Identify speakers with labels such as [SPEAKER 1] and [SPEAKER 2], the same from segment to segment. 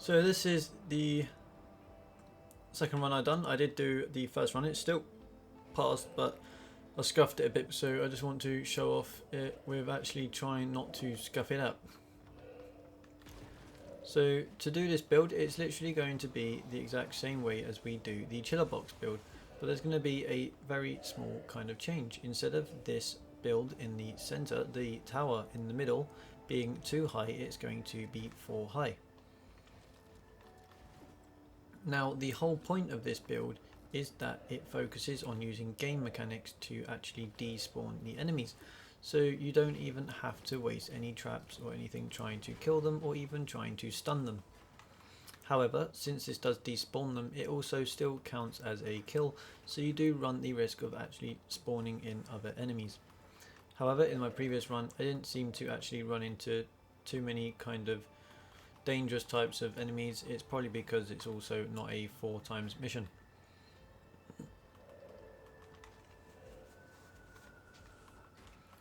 [SPEAKER 1] So this is the second run I've done. I did do the first run, it still passed, but I scuffed it a bit, so I just want to show off it with actually trying not to scuff it up. So to do this build, it's literally going to be the exact same way as we do the chiller box build, but there's going to be a very small kind of change. Instead of this build in the center, the tower in the middle being 2 high, it's going to be 4 high. Now the whole point of this build is that it focuses on using game mechanics to actually despawn the enemies, so you don't even have to waste any traps or anything trying to kill them or even trying to stun them. However, since this does despawn them, it also still counts as a kill, so you do run the risk of actually spawning in other enemies. However, in my previous run I didn't seem to actually run into too many kind of dangerous types of enemies. It's probably because it's also not a 4 times mission.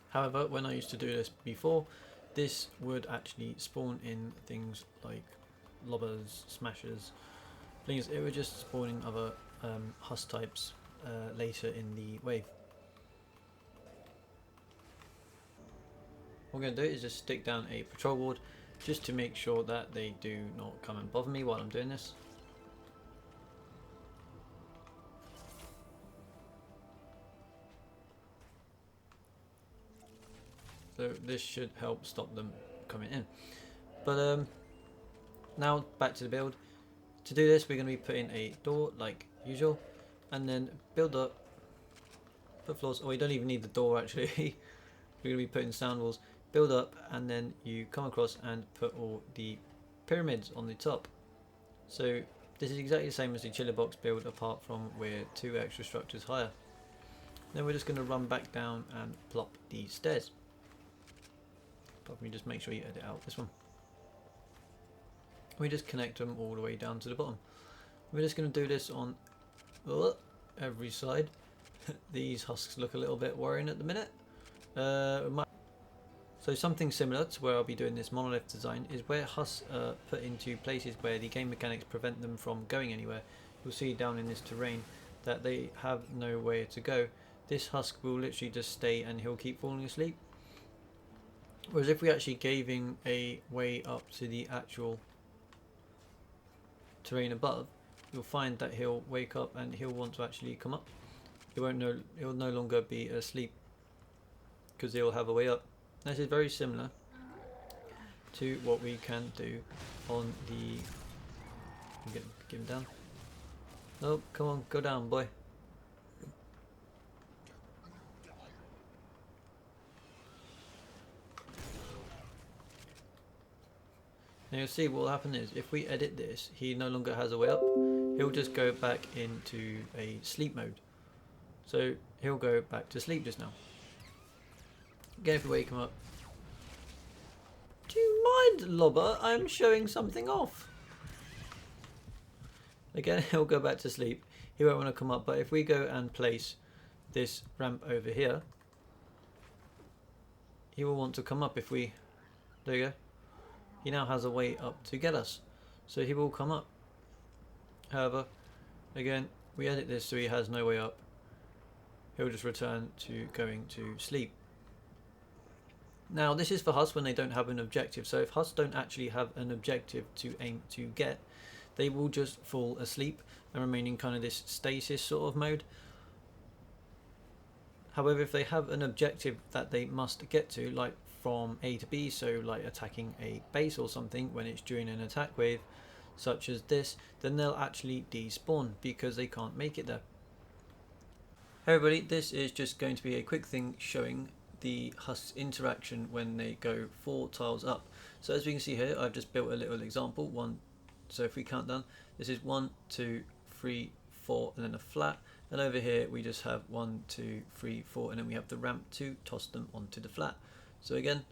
[SPEAKER 1] However, when I used to do this before, this would actually spawn in things like lobbers, smashers, things. It was just spawning other husk types later in the wave. What we're going to do is just stick down a patrol ward just to make sure that they do not come and bother me while I'm doing this. So this should help stop them coming in. But now back to the build. To do this, we're going to be putting a door like usual, and then build up, put floors. Oh, we don't even need the door actually. We're going to be putting sound walls. Build up, and then you come across and put all the pyramids on the top. So this is exactly the same as the chiller box build, apart from we're 2 extra structures higher. Then we're just going to run back down and plop the stairs. But we just make sure you edit out this one. We just connect them all the way down to the bottom. We're just going to do this on every side. These husks look a little bit worrying at the minute. So something similar to where I'll be doing this monolith design is where husks are put into places where the game mechanics prevent them from going anywhere. You'll see down in this terrain that they have nowhere to go. This husk will literally just stay and he'll keep falling asleep. Whereas if we actually gave him a way up to the actual terrain above, you'll find that he'll wake up and he'll want to actually come up. He'll no longer be asleep because he'll have a way up. This is very similar to what we can do on the... Get him down. Oh, come on, go down, boy. Now you'll see what will happen is, if we edit this, he no longer has a way up. He'll just go back into a sleep mode. So he'll go back to sleep just now. Again, if we wake him up. Do you mind, Lobber? I'm showing something off. Again, he'll go back to sleep. He won't want to come up, but if we go and place this ramp over here, he will want to come up if we... There you go. He now has a way up to get us. So he will come up. However, again, we edit this so he has no way up. He'll just return to going to sleep. Now this is for husks when they don't have an objective. So if husks don't actually have an objective to aim to get, they will just fall asleep and remain in kind of this stasis sort of mode. However, if they have an objective that they must get to, like from A to B, so like attacking a base or something when it's during an attack wave such as this, then they'll actually despawn because they can't make it there. Hey everybody, this is just going to be a quick thing showing the husks interaction when they go 4 tiles up. So as we can see here, I've just built a little example. So if we count down, this is 1, 2, 3, 4, and then a flat. And over here we just have 1, 2, 3, 4, and then we have the ramp to toss them onto the flat. So again,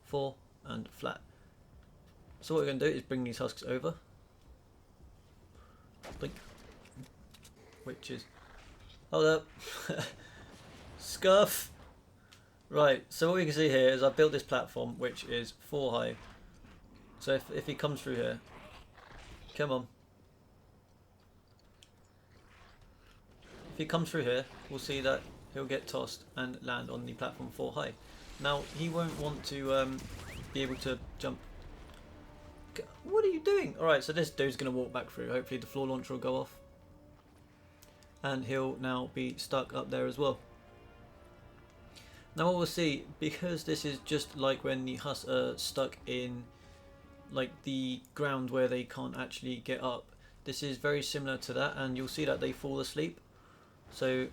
[SPEAKER 1] 4 and flat. So what we're going to do is bring these husks over. Blink. Which is... Hold up. Scuff. Right, so what we can see here is I've built this platform which is 4 high. So if he comes through here, come on. If he comes through here, we'll see that he'll get tossed and land on the platform 4 high. Now he won't want to be able to jump. What are you doing? Alright, so this dude's going to walk back through. Hopefully the floor launcher will go off. And he'll now be stuck up there as well. Now what we'll see, because this is just like when the husks are stuck in like the ground where they can't actually get up, this is very similar to that, and you'll see that they fall asleep. So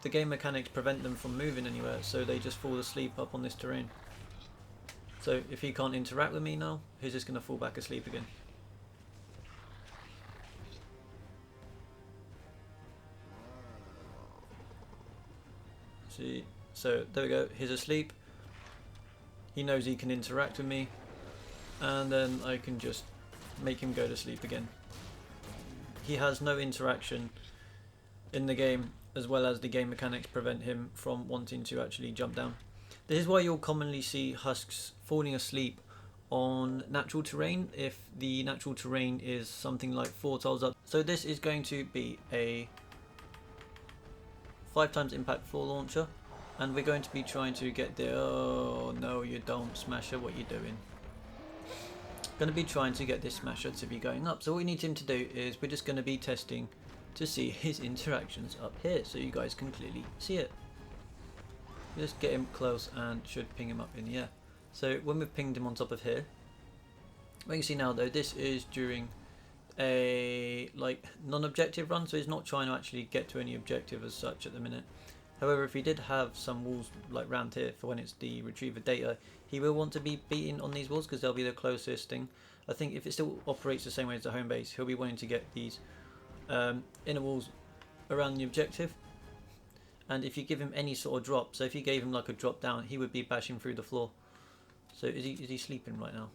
[SPEAKER 1] the game mechanics prevent them from moving anywhere, so they just fall asleep up on this terrain. So if he can't interact with me now, he's just going to fall back asleep again. See, so there we go, he's asleep. He knows he can interact with me, and then I can just make him go to sleep again. He has no interaction in the game, as well as the game mechanics prevent him from wanting to actually jump down. This is why you'll commonly see husks falling asleep on natural terrain if the natural terrain is something like 4 tiles up. So this is going to be a 5 times impact floor launcher, and we're going to be trying to get the... Oh no, you don't, Smasher, what are you doing? Going to be trying to get this Smasher to be going up. So what we need him to do is we're just going to be testing to see his interactions up here, so you guys can clearly see it. Just get him close and should ping him up in the air. So when we've pinged him on top of here, what you can see now though, this is during a like non-objective run, so he's not trying to actually get to any objective as such at the minute. However, if he did have some walls like round here for when it's the retrieve the data, he will want to be beating on these walls because they'll be the closest thing. I think if it still operates the same way as the home base, he'll be wanting to get these inner walls around the objective. And if you give him any sort of drop, so if you gave him like a drop down, he would be bashing through the floor. So is he sleeping right now?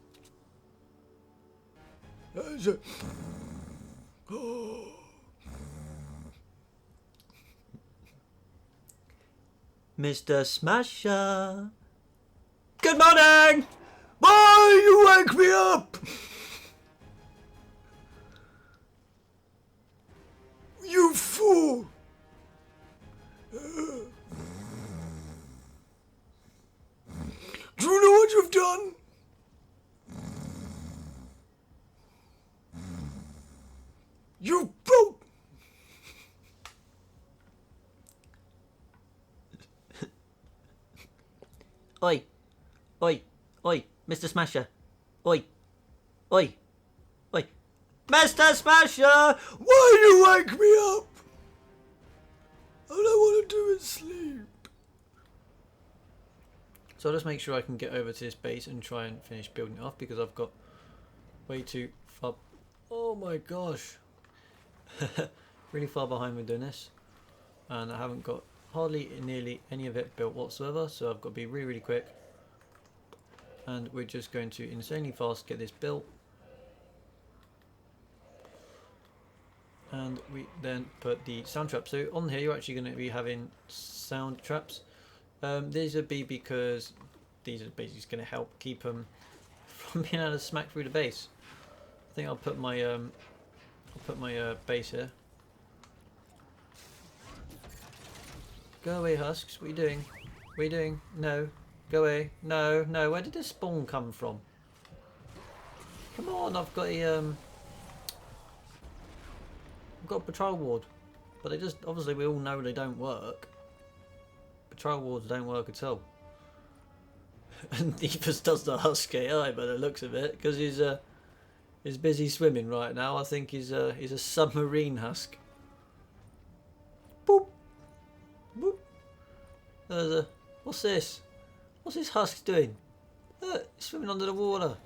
[SPEAKER 1] Mr. Smasher! Good morning! Why you wake me up? You fool! Do you know what you've done? You broke. Oi, oi, oi, Mr. Smasher, oi, oi, oi, Mr. Smasher, why you wake me up? All I want to do is sleep. So I'll just make sure I can get over to this base and try and finish building it off, because I've got way too far. Oh my gosh. Really far behind with doing this. And I haven't got hardly nearly any of it built whatsoever. So I've got to be really, really quick. And we're just going to insanely fast get this built. And we then put the sound traps. So on here you're actually going to be having sound traps. These would be because these are basically going to help keep them from being able to smack through the base. I think I'll put my base here. Go away, husks. What are you doing? What are you doing? No. Go away. No, no. Where did this spawn come from? Come on, I've got a patrol ward, but they just obviously we all know they don't work. Patrol wards don't work at all. And Deepest does the Husk AI by the looks of it, because he's busy swimming right now. I think he's a submarine husk. Boop, boop. What's this? What's this husk doing? Look, he's swimming under the water.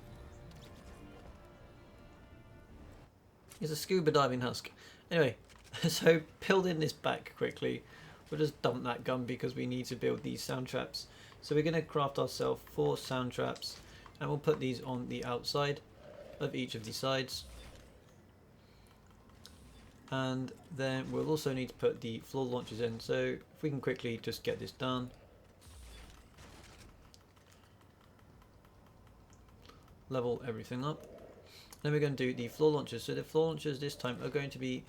[SPEAKER 1] He's a scuba diving husk. Anyway, so building this back quickly. We'll just dump that gun because we need to build these sound traps. So we're going to craft ourselves 4 sound traps, and we'll put these on the outside of each of the sides. And then we'll also need to put the floor launchers in. So if we can quickly just get this done. level everything up. Then we're going to do the floor launchers. So the floor launchers this time are going to be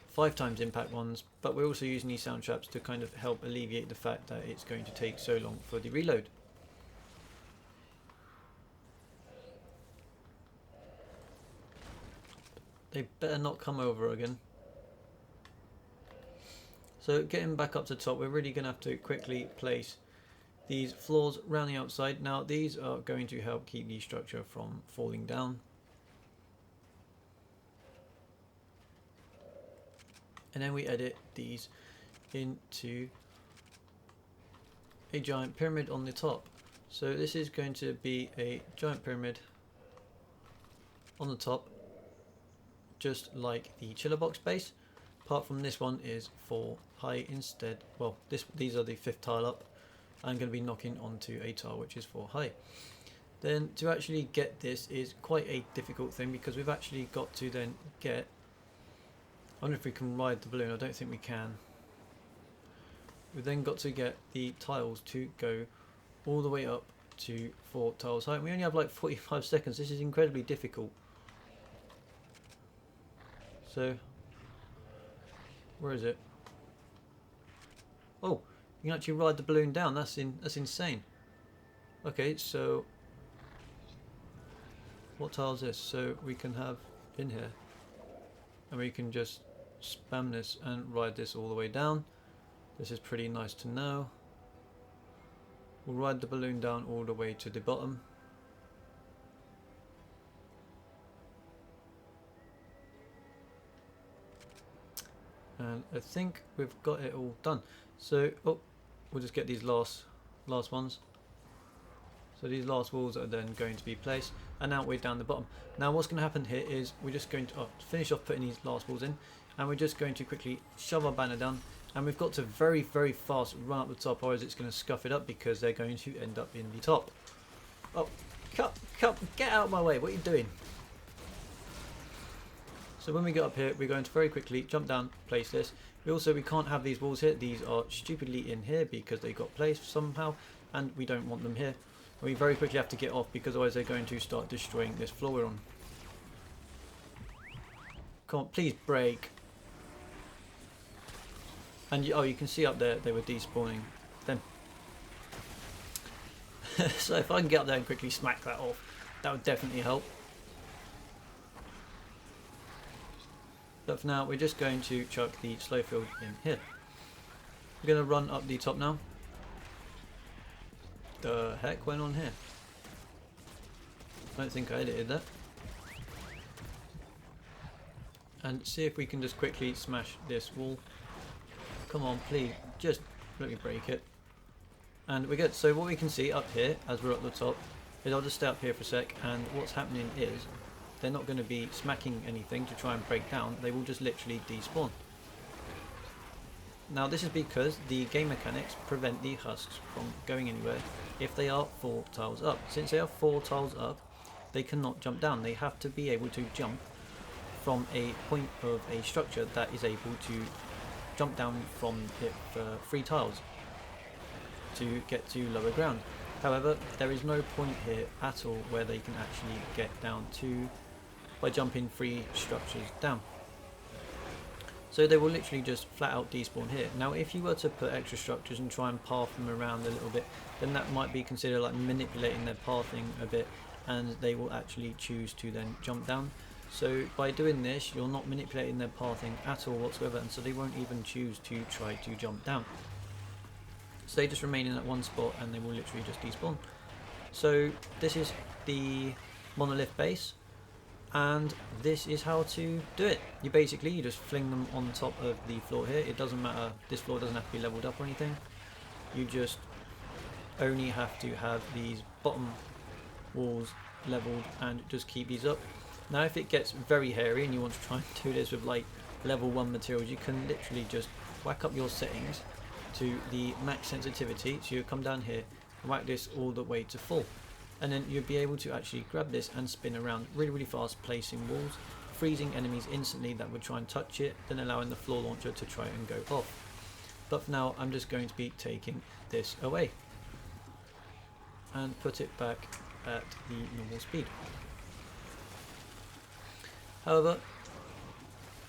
[SPEAKER 1] 5 times impact ones, but we're also using these sound traps to kind of help alleviate the fact that it's going to take so long for the reload. They better not come over again. So getting back up to the top, we're really going to have to quickly place these floors around the outside. Now these are going to help keep the structure from falling down. And then we edit these into a giant pyramid on the top. So this is going to be a giant pyramid on the top, just like the chiller box base, apart from this one is for high instead. Well, these are the 5th tile up. I'm going to be knocking onto a tile which is for high. Then to actually get this is quite a difficult thing, because we've actually got to then get, I wonder if we can ride the balloon. I don't think we can. We've then got to get the tiles to go all the way up to 4 tiles high. And we only have like 45 seconds. This is incredibly difficult. So, where is it? Oh, you can actually ride the balloon down. That's insane. Okay, so what tile is this? So we can have in here, and we can just spam this and ride this all the way down. This is pretty nice to know. We'll ride the balloon down all the way to the bottom. And I think we've got it all done. So, oh, we'll just get these last ones. So these last walls are then going to be placed, and now we're down the bottom. Now what's going to happen here is we're just going to finish off putting these last walls in, and we're just going to quickly shove our banner down, and we've got to very fast run up the top, or it's going to scuff it up because they're going to end up in the top. Oh, get out of my way, what are you doing? So when we get up here, we're going to very quickly jump down, place this. We can't have these walls here. These are stupidly in here because they got placed somehow, and we don't want them here. We very quickly have to get off, because otherwise they're going to start destroying this floor we're on. Come on, please break. And oh, you can see up there they were despawning them. So if I can get up there and quickly smack that off, that would definitely help. But for now, we're just going to chuck the slow field in here. We're going to run up the top now. The heck went on here? I don't think I edited that. And see if we can just quickly smash this wall. Come on, please, just let me break it. And we're good. So what we can see up here, as we're at the top, is I'll just stay up here for a sec, and what's happening is they're not going to be smacking anything to try and break down. They will just literally despawn. Now this is because the game mechanics prevent the husks from going anywhere if they are 4 tiles up. Since they are 4 tiles up, they cannot jump down. They have to be able to jump from a point of a structure that is able to jump down from it for 3 tiles to get to lower ground. However, there is no point here at all where they can actually get down to by jumping 3 structures down. So they will literally just flat out despawn here. Now if you were to put extra structures and try and path them around a little bit, then that might be considered like manipulating their pathing a bit, and they will actually choose to then jump down. So by doing this, you're not manipulating their pathing at all whatsoever, and so they won't even choose to try to jump down. So they just remain in that one spot and they will literally just despawn. So this is the monolith base, and this is how to do it. You just fling them on top of the floor here. It doesn't matter, this floor doesn't have to be leveled up or anything. You just only have to have these bottom walls leveled and just keep these up. Now if it gets very hairy and you want to try and do this with like level 1 materials, you can literally just whack up your settings to the max sensitivity. So you come down here and whack this all the way to full, and then you'll be able to actually grab this and spin around really fast, placing walls, freezing enemies instantly that would try and touch it, then allowing the floor launcher to try and go off. But for now I'm just going to be taking this away and put it back at the normal speed. However,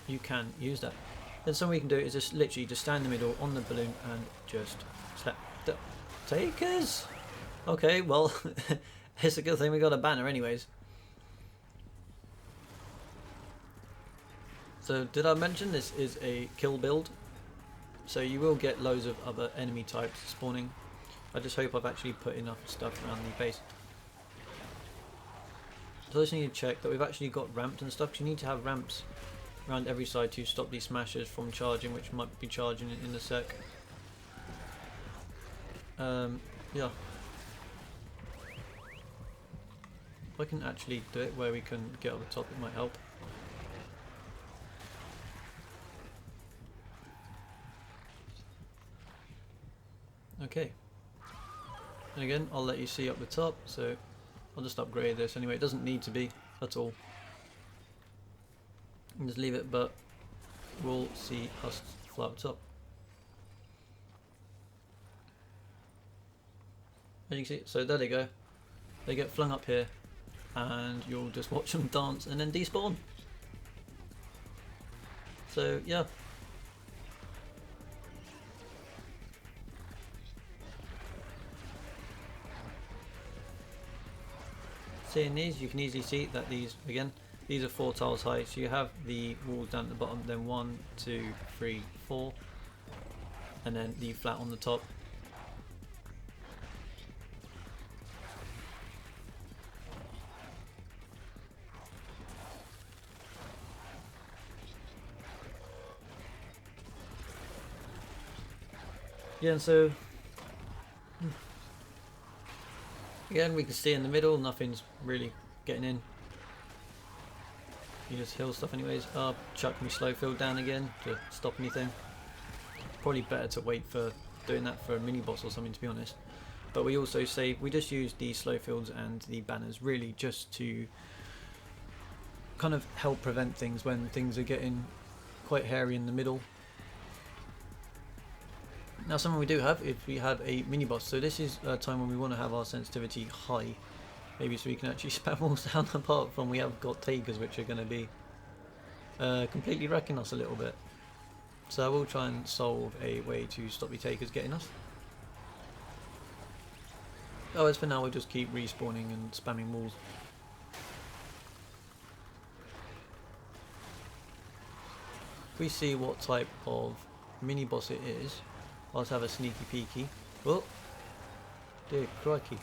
[SPEAKER 1] you can use that. Then something we can do is just literally just stand in the middle on the balloon and just slap the takers. Okay, well, it's a good thing we got a banner anyways. So did I mention this is a kill build? So you will get loads of other enemy types spawning. I just hope I've actually put enough stuff around the base. So I just need to check that we've actually got ramps and stuff, because you need to have ramps around every side to stop these smashers from charging, which might be charging in a sec. Yeah. If I can actually do it where we can get on the top, it might help. Okay. And again, I'll let you see up the top, so I'll just upgrade this anyway. It doesn't need to be, that's all. And just leave it, but we'll see husks fly up the top. As you can see, so there they go. They get flung up here, and you'll just watch them dance and then despawn. So yeah. Seeing these, you can easily see that these, again, these are 4 tiles high, so you have the walls down at the bottom, then 1, 2, 3, 4, and then the flat on the top. Yeah, and so again, we can see in the middle, nothing's really getting in. You just heal stuff anyways. Chuck me slow field down again to stop anything. Probably better to wait for doing that for a mini boss or something, to be honest. But we also save, we just use the slow fields and the banners really just to kind of help prevent things when things are getting quite hairy in the middle. Now something we do have, if we have a mini boss, so this is a time when we want to have our sensitivity high, maybe so we can actually spam walls down, apart from we have got takers which are going to be completely wrecking us a little bit. So I will try and solve a way to stop the takers getting us. Oh, as for now we'll just keep respawning and spamming walls. If we see what type of mini boss it is, let's have a sneaky peeky. Oh, dear crikey.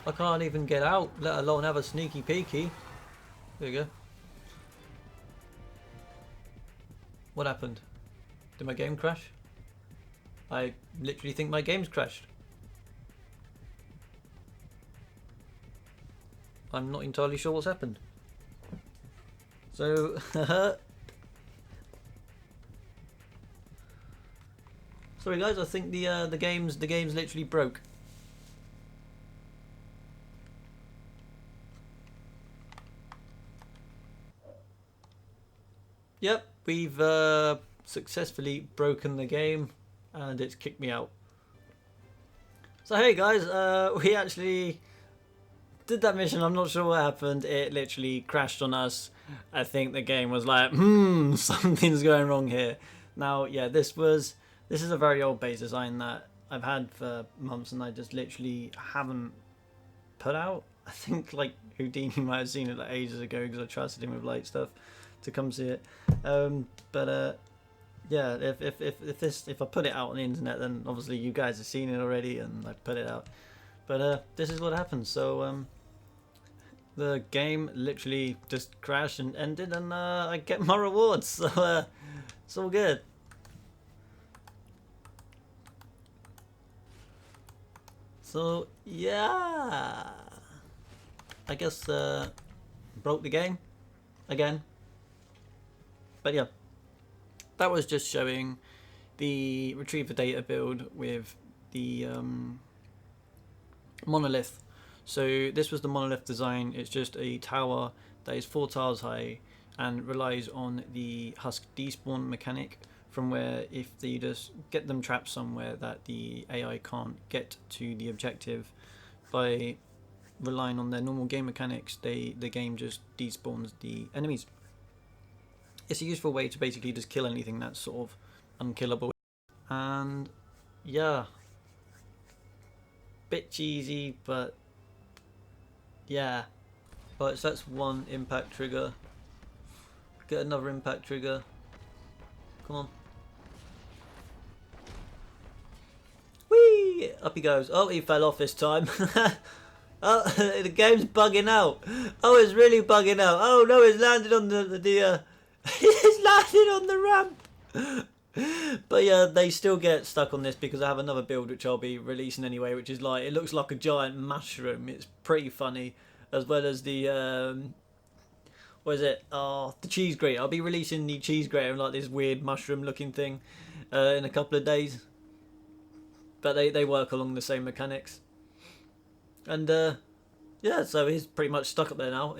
[SPEAKER 1] I can't even get out, let alone have a sneaky peeky. There you go. What happened? Did my game crash? I literally think my game's crashed. I'm not entirely sure what's happened. So, sorry guys, I think the game's literally broke. Yep, we've successfully broken the game and it's kicked me out. So hey guys, we actually did that mission. I'm not sure what happened. It literally crashed on us. I think the game was like, something's going wrong here. Now, yeah, this is a very old base design that I've had for months and I just literally haven't put out. I think like Houdini might have seen it like ages ago because I trusted him with light stuff to come see it. Yeah, if I put it out on the internet, then obviously you guys have seen it already and I put it out. But this is what happens. So the game literally just crashed and ended, and I get my rewards. So it's all good. So yeah, I guess broke the game again. But yeah, that was just showing the Retrieve the Data build with the Monolith. So this was the Monolith design. It's just a tower that is 4 tiles high and relies on the husk despawn mechanic, from where if you just get them trapped somewhere that the AI can't get to the objective by relying on their normal game mechanics, the game just despawns the enemies. It's a useful way to basically just kill anything that's sort of unkillable. And yeah, bit cheesy, but yeah. Right, so that's one impact trigger. Get another impact trigger. Come on. Whee! Up he goes. Oh, he fell off this time. Oh, the game's bugging out. Oh, it's really bugging out. Oh no, it's landed on the it's landed on the ramp. But yeah, they still get stuck on this because I have another build which I'll be releasing anyway, which is like, it looks like a giant mushroom. It's pretty funny, as well as the what is it? Oh, the cheese grater. I'll be releasing the cheese grater, like this weird mushroom looking thing, in a couple of days. But they work along the same mechanics. And yeah, so he's pretty much stuck up there now.